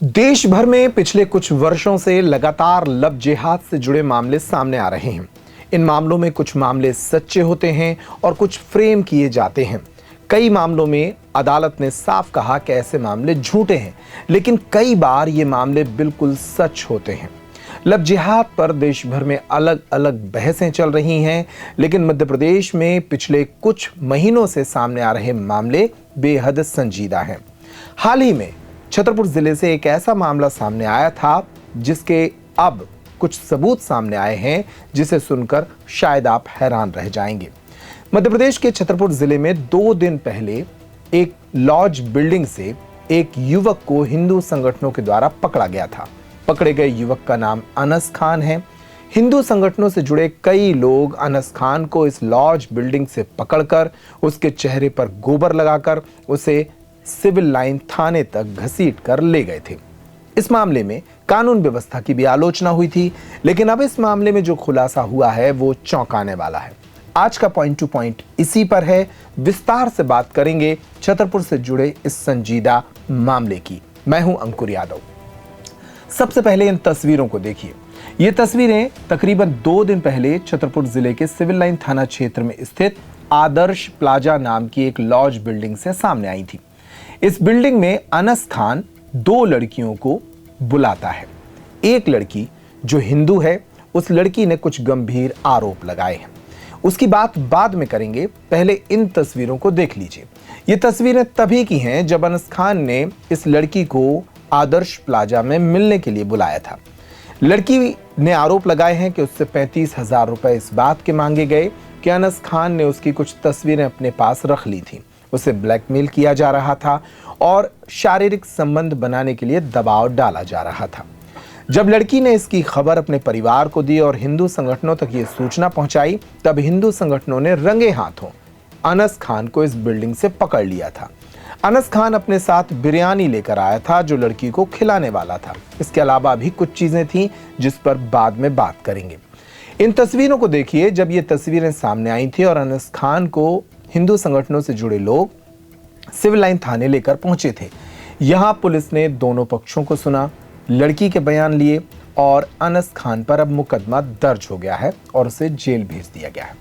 देश भर में पिछले कुछ वर्षों से लगातार लव जिहाद से जुड़े मामले सामने आ रहे हैं। इन मामलों में कुछ मामले सच्चे होते हैं और कुछ फ्रेम किए जाते हैं। कई मामलों में अदालत ने साफ कहा कि ऐसे मामले झूठे हैं, लेकिन कई बार ये मामले बिल्कुल सच होते हैं। लव जिहाद पर देश भर में अलग अलग बहसें चल रही हैं, लेकिन मध्य प्रदेश में पिछले कुछ महीनों से सामने आ रहे मामले बेहद संजीदा हैं। हाल ही में छतरपुर जिले से एक ऐसा मामला सामने आया था जिसके अब कुछ सबूत सामने आए हैं, जिसे सुनकर शायद आप हैरान रह जाएंगे। मध्य प्रदेश के छतरपुर जिले में 2 दिन पहले एक लॉज बिल्डिंग से एक युवक को हिंदू संगठनों के द्वारा पकड़ा गया था। पकड़े गए युवक का नाम अनस खान है। हिंदू संगठनों से जुड़े कई लोग अनस खान को इस लॉज बिल्डिंग से पकड़कर उसके चेहरे पर गोबर लगाकर उसे सिविल लाइन थाने तक घसीट कर ले गए थे। इस मामले में कानून व्यवस्था की भी आलोचना हुई थी, लेकिन अब इस मामले में जो खुलासा हुआ है वो चौंकाने वाला है। आज का पॉइंट टू पॉइंट इसी पर है। विस्तार से बात करेंगे छतरपुर से जुड़े इस संजीदा मामले की। मैं हूं अंकुर यादव। सबसे पहले इन तस्वीरों को देखिए। ये तस्वीरें तकरीबन 2 दिन पहले छतरपुर जिले के सिविल लाइन थाना क्षेत्र में स्थित आदर्श प्लाजा नाम की एक लॉज बिल्डिंग से सामने आई थी। इस बिल्डिंग में अनस खान 2 लड़कियों को बुलाता है। एक लड़की जो हिंदू है, उस लड़की ने कुछ गंभीर आरोप लगाए हैं। उसकी बात बाद में करेंगे, पहले इन तस्वीरों को देख लीजिए। ये तस्वीरें तभी की हैं जब अनस खान ने इस लड़की को आदर्श प्लाजा में मिलने के लिए बुलाया था। लड़की ने आरोप लगाए हैं कि उससे 35,000 रुपए इस बात के मांगे गए कि अनस खान ने उसकी कुछ तस्वीरें अपने पास रख ली थी। उसे ब्लैकमेल किया जा रहा था और शारीरिक संबंध बनाने के लिए दबाव डाला जा रहा था। जब लड़की ने इसकी खबर अपने परिवार को दी और हिंदू संगठनों तक ये सूचना पहुंचाई, तब हिंदू संगठनों ने रंगे हाथों अनस खान को इस बिल्डिंग से पकड़ लिया था। अनस खान अपने साथ बिरयानी लेकर आया था जो लड़की को खिलाने वाला था। इसके अलावा भी कुछ चीजें थीं जिस पर बाद में बात करेंगे। इन तस्वीरों को देखिए। जब ये तस्वीरें सामने आई थी और अनस खान को हिंदू संगठनों से जुड़े लोग सिविल लाइन थाने लेकर पहुंचे थे। यहां पुलिस ने दोनों पक्षों को सुना, लड़की के बयान लिए और अनस खान पर अब मुकदमा दर्ज हो गया है और उसे जेल भेज दिया गया है।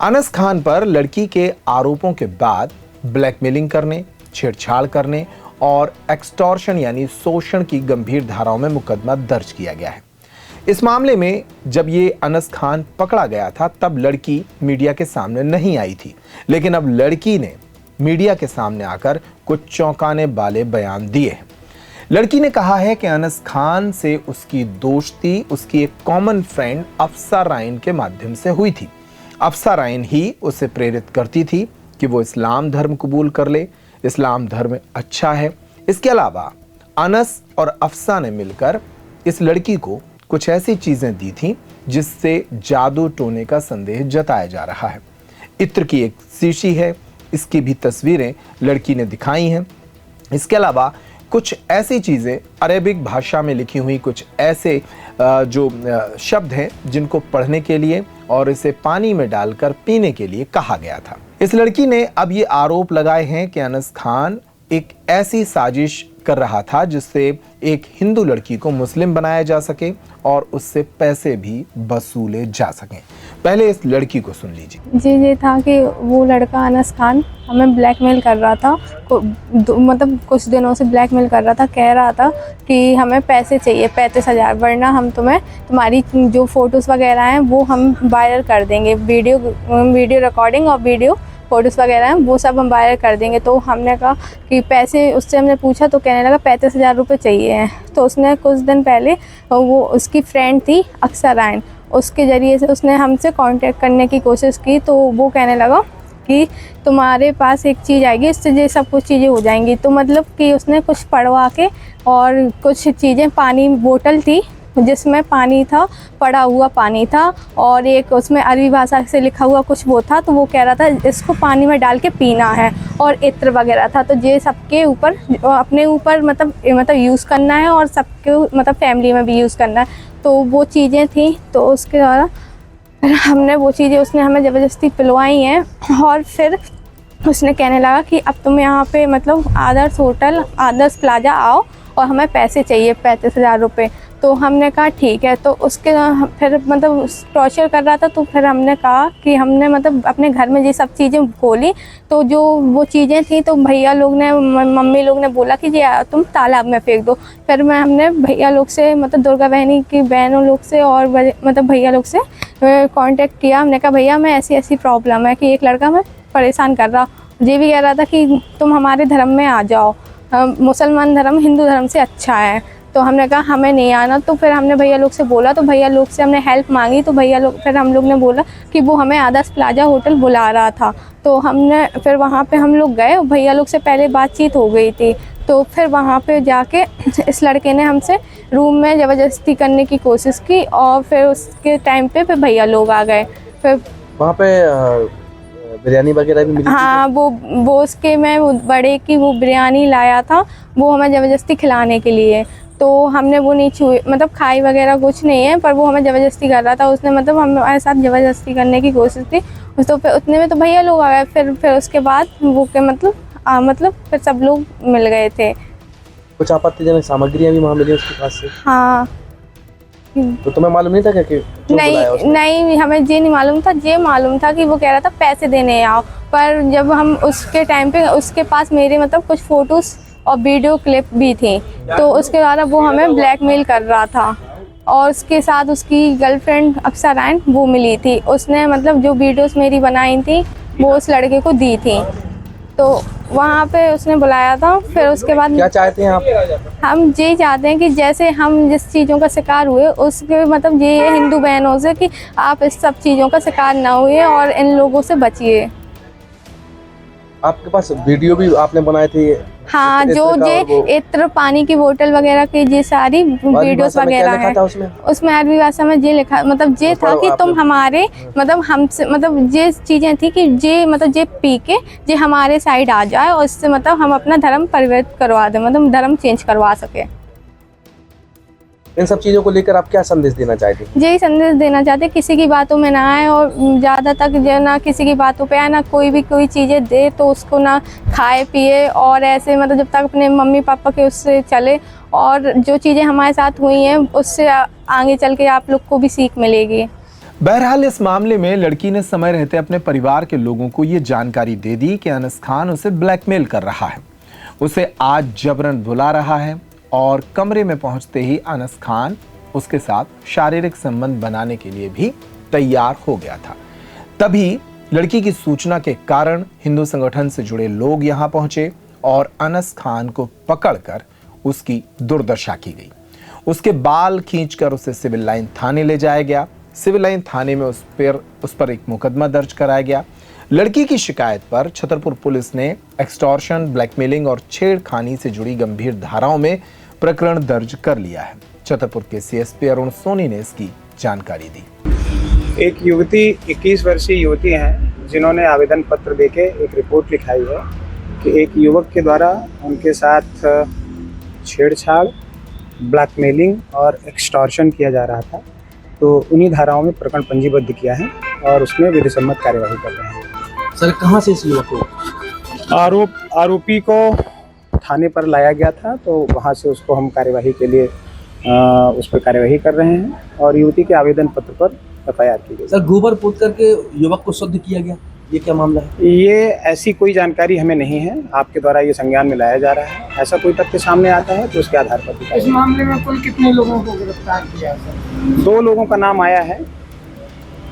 अनस खान पर लड़की के आरोपों के बाद ब्लैकमेलिंग करने, छेड़छाड़ करने और एक्सटॉर्शन यानी शोषण की गंभीर धाराओं में मुकदमा दर्ज किया गया है। इस मामले में जब ये अनस खान पकड़ा गया था तब लड़की मीडिया के सामने नहीं आई थी, लेकिन अब लड़की ने मीडिया के सामने आकर कुछ चौंकाने वाले बयान दिए हैं। लड़की ने कहा है कि अनस खान से उसकी दोस्ती उसकी एक कॉमन फ्रेंड अफसा राइन के माध्यम से हुई थी। अफसा राइन ही उसे प्रेरित करती थी कि वो इस्लाम धर्म कबूल कर ले। इस्लाम धर्म अच्छा है। इसके अलावा अनस और अफसा ने मिलकर इस लड़की को कुछ ऐसी चीजें दी थी जिससे जादू टोने का संदेह जताया जा रहा है। इत्र की एक शीशी है, इसकी भी तस्वीरें लड़की ने दिखाई हैं। इसके अलावा कुछ ऐसी चीजें अरेबिक भाषा में लिखी हुई, कुछ ऐसे जो शब्द हैं जिनको पढ़ने के लिए और इसे पानी में डालकर पीने के लिए कहा गया था। इस लड़की ने अब ये आरोप लगाए हैं कि अनस खान एक ऐसी साजिश कर रहा था जिससे एक हिंदू लड़की को मुस्लिम बनाया जा सके और उससे पैसे भी वसूले जा सकें। पहले इस लड़की को सुन लीजिए। जी ये था कि वो लड़का अनस खान हमें ब्लैकमेल कर रहा था, मतलब कुछ दिनों से ब्लैकमेल कर रहा था। कह रहा था कि हमें पैसे चाहिए 35,000, वरना हम तुम्हारी जो फोटोज़ वगैरह हैं वो हम वायरल कर देंगे। वीडियो रिकॉर्डिंग और वीडियो फोटोज़ वगैरह हैं वो सब हम वायरल कर देंगे। तो हमने कहा कि पैसे, उससे हमने पूछा तो कहने लगा 35,000 रुपये चाहिए हैं। तो उसने कुछ दिन पहले वो उसकी फ्रेंड थी अफसा राइन, उसके ज़रिए से उसने हमसे कांटेक्ट करने की कोशिश की। तो वो कहने लगा कि तुम्हारे पास एक चीज़ आएगी, इससे ये सब कुछ चीज़ें हो जाएंगी। तो मतलब कि उसने कुछ पढ़वा के और कुछ चीज़ें, पानी बोतल थी जिसमें पानी था, पड़ा हुआ पानी था और एक उसमें अरबी भाषा से लिखा हुआ कुछ वो था। तो वो कह रहा था इसको पानी में डाल के पीना है और इत्र वगैरह था। तो ये सबके ऊपर, अपने ऊपर मतलब यूज़ करना है और सबके मतलब फैमिली में भी यूज़ करना है। तो वो चीज़ें थी। तो उसके द्वारा हमने वो चीज़ें, उसने हमें ज़बरदस्ती पिलवाई हैं। और फिर उसने कहने लगा कि अब तुम यहाँ पे मतलब आदर्श होटल, आदर्श प्लाजा आओ और हमें पैसे चाहिए 35,000 रुपये। तो हमने कहा ठीक है। तो उसके फिर मतलब टॉर्चर कर रहा था, तो फिर हमने कहा कि हमने मतलब अपने घर में ये सब चीज़ें खोली, तो जो वो चीज़ें थी तो भैया लोग ने, मम्मी लोग ने बोला कि ये तुम तालाब में फेंक दो। फिर हमने भैया लोग से, मतलब दुर्गा बहनी की बहनों लोग से और मतलब भैया लोग से कांटेक्ट किया। हमने कहा भैया मैं ऐसी ऐसी प्रॉब्लम है कि एक लड़का मैं परेशान कर रहा, ये भी कह रहा था कि तुम हमारे धर्म में आ जाओ, मुसलमान धर्म हिंदू धर्म से अच्छा है। तो हमने कहा हमें नहीं आना। तो फिर हमने भैया लोग से बोला, तो भैया लोग से हमने हेल्प मांगी। तो भैया लोग, फिर हम लोग ने बोला कि वो हमें आदर्श प्लाजा होटल बुला रहा था। तो हमने फिर वहाँ पे हम लोग गए, भैया लोग से पहले बातचीत हो गई थी। तो फिर वहाँ पे जाके इस लड़के ने हमसे रूम में ज़बरदस्ती करने की कोशिश की, और फिर उसके टाइम पे फिर भैया लोग आ गए। फिर वहाँ पे बिरयानी वगैरह भी मिली थी? हाँ, वो उसके मैं वो बड़े की वो बिरयानी लाया था, वो हमें ज़बरदस्ती खिलाने के लिए। तो हमने वो नहीं छुए, मतलब खाई वगैरह कुछ नहीं है, पर वो हमें ज़बरदस्ती कर रहा था। उसने मतलब हमारे साथ ज़बरदस्ती करने की कोशिश थी। तो फिर उतने में तो भैया लोग आ गए। फिर उसके बाद वो के मतलब फिर सब लोग मिल गए थे। कुछ आपत्तिजनक सामग्रियाँ भी वहाँ मिली उसके पास से? हाँ। तो तुम्हें मालूम नहीं था क्या कि क्यों बुलाया उसने? नहीं, हमें ये नहीं मालूम था। ये मालूम था कि वो कह रहा था पैसे देने आओ। पर जब हम उसके टाइम पे, उसके पास मेरे मतलब कुछ फ़ोटोज़ और वीडियो क्लिप भी थी, तो उसके द्वारा वो हमें ब्लैकमेल कर रहा था। और उसके साथ उसकी गर्लफ्रेंड अप्सराएँ वो मिली थी। उसने मतलब जो वीडियोस मेरी बनाई थी वो उस लड़के को दी थी। तो वहाँ पे उसने बुलाया था। फिर उसके बाद क्या चाहते हैं आप? हम यही चाहते हैं कि जैसे हम जिस चीज़ों का शिकार हुए, उसके मतलब ये है हिंदू बहनों से कि आप इस सब चीज़ों का शिकार ना हुए और इन लोगों से बचिए। आपके पास वीडियो भी आपने बनाए थे? हाँ, इत्र जो का ये और वो इत्र, पानी की बोतल वगैरह की ये सारी अरबी वीडियोस भाषा में क्या वगैरह लिखा हैं। था उसमें? उसमें अरबी भाषा में ये लिखा, मतलब ये तो था पढ़ो कि तुम आपने। हमारे मतलब हमसे, मतलब ये चीज़ें थी कि ये मतलब ये पी के ये हमारे साइड आ जाए और इससे मतलब हम अपना धर्म परिवर्तित करवा दें, मतलब धर्म चेंज करवा सके। इन सब चीज़ों को लेकर आप क्या संदेश देना चाहते हैं? यही संदेश देना चाहते, किसी की बातों में ना आए और ज़्यादा तक जो ना किसी की बातों पे आए, ना कोई चीज़ें दे तो उसको ना खाए पिए, और ऐसे मतलब जब तक अपने मम्मी पापा के उससे चले। और जो चीज़ें हमारे साथ हुई हैं उससे आगे चल के आप लोग को भी सीख मिलेगी। बहरहाल इस मामले में लड़की ने समय रहते अपने परिवार के लोगों को ये जानकारी दे दी कि अनस खान उसे ब्लैकमेल कर रहा है, उसे आज जबरन बुला रहा है, और कमरे में पहुंचते ही अनस खान उसके साथ शारीरिक संबंध बनाने के लिए भी तैयार हो गया था। तभी लड़की की सूचना के कारण हिंदू संगठन से जुड़े लोग यहां पहुंचे और अनस खान को पकड़कर उसकी दुर्दशा की गई। उसके बाल खींचकर उसे सिविल लाइन थाने ले जाया गया। सिविल लाइन थाने में उस पर एक मुकदमा दर्ज कराया गया। लड़की की शिकायत पर छतरपुर पुलिस ने एक्सटॉर्शन, ब्लैकमेलिंग और छेड़खानी से जुड़ी गंभीर धाराओं में प्रकरण दर्ज कर लिया है। छतरपुर के सीएसपी अरुण सोनी ने इसकी जानकारी दी। एक युवती 21 वर्षीय युवती हैं जिन्होंने आवेदन पत्र देके एक रिपोर्ट लिखाई है कि एक युवक के द्वारा उनके साथ छेड़छाड़, ब्लैकमेलिंग और एक्सटॉर्शन किया जा रहा था। तो उन्हीं धाराओं में प्रकरण पंजीबद्ध किया है और उसमें विधि सम्मत कार्यवाही कर रहे हैं। सर कहाँ से इस युवक को आरोपी को थाने पर लाया गया था, तो वहाँ से उसको हम कार्यवाही के लिए उस पर कार्यवाही कर रहे हैं और युवती के आवेदन पत्र पर एफआईआर की गई। सर गोबर पोत करके युवक को शुद्ध किया गया, ये क्या मामला है? ये ऐसी कोई जानकारी हमें नहीं है, आपके द्वारा ये संज्ञान में लाया जा रहा है। ऐसा कोई तथ्य सामने आता है तो उसके आधार पर। इस मामले में कुल कितने लोगों को गिरफ्तार किया है? 2 लोगों का नाम आया है,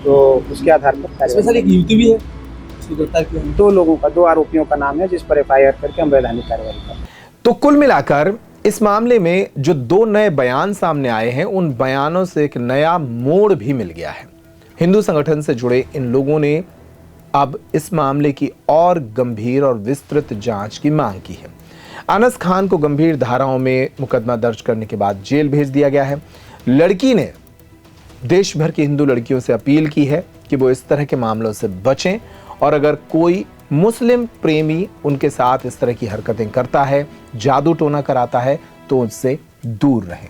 तो उसके आधार पर इसमें सर एक युवती भी है, उसको गिरफ्तार किया है। 2 लोगों का, 2 आरोपियों का नाम है जिस पर एफआईआर करके हम वैधानिक कार्रवाई कर रहे हैं। तो कुल मिलाकर इस मामले में जो 2 नए बयान सामने आए हैं, उन बयानों से एक नया मोड़ भी मिल गया है। हिंदू संगठन से जुड़े इन लोगों ने अब इस मामले की और गंभीर और विस्तृत जांच की मांग की है। अनस खान को गंभीर धाराओं में मुकदमा दर्ज करने के बाद जेल भेज दिया गया है। लड़की ने देश भर की हिंदू लड़कियों से अपील की है कि वो इस तरह के मामलों से बचें, और अगर कोई मुस्लिम प्रेमी उनके साथ इस तरह की हरकतें करता है, जादू टोना कराता है, तो उससे दूर रहें।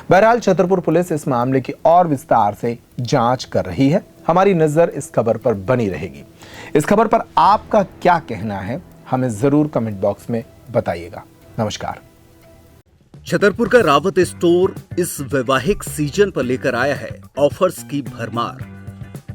बहरहाल छतरपुर पुलिस इस मामले की और विस्तार से जांच कर रही है। हमारी नजर इस खबर पर बनी रहेगी। इस खबर पर आपका क्या कहना है, हमें जरूर कमेंट बॉक्स में बताइएगा। नमस्कार। छतरपुर का रावत स्टोर इस वैवाहिक सीजन पर लेकर आया है ऑफर्स की भरमार।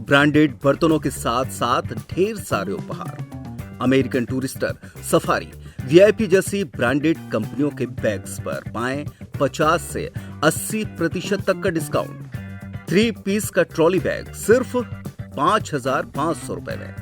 ब्रांडेड बर्तनों के साथ साथ ढेर सारे उपहार। अमेरिकन टूरिस्टर, सफारी, वीआईपी जैसी ब्रांडेड कंपनियों के बैग्स पर पाएं 50 से 80% तक का डिस्काउंट। 3 पीस का ट्रॉली बैग सिर्फ 5,500 रुपए में।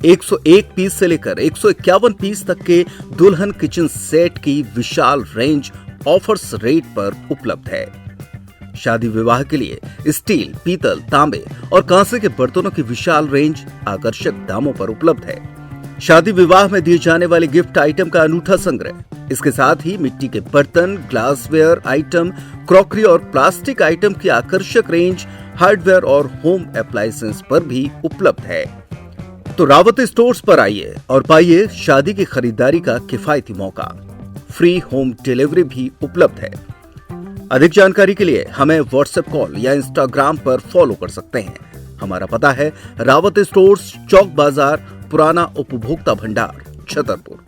101 पीस से लेकर 151 पीस तक के दुल्हन किचन सेट की विशाल रेंज ऑफर्स रेट पर उपलब्ध है। शादी विवाह के लिए स्टील, पीतल, तांबे और कांसे के बर्तनों की विशाल रेंज आकर्षक दामों पर उपलब्ध है। शादी विवाह में दिए जाने वाले गिफ्ट आइटम का अनूठा संग्रह, इसके साथ ही मिट्टी के बर्तन, ग्लासवेयर आइटम, क्रॉकरी और प्लास्टिक आइटम की आकर्षक रेंज हार्डवेयर और होम अप्लायंसेस पर भी उपलब्ध है। तो रावत स्टोर्स पर आइए और पाइए शादी की खरीदारी का किफायती मौका। फ्री होम डिलीवरी भी उपलब्ध है। अधिक जानकारी के लिए हमें व्हाट्सएप कॉल या इंस्टाग्राम पर फॉलो कर सकते हैं। हमारा पता है रावत स्टोर्स, चौक बाजार, पुराना उपभोक्ता भंडार, छतरपुर।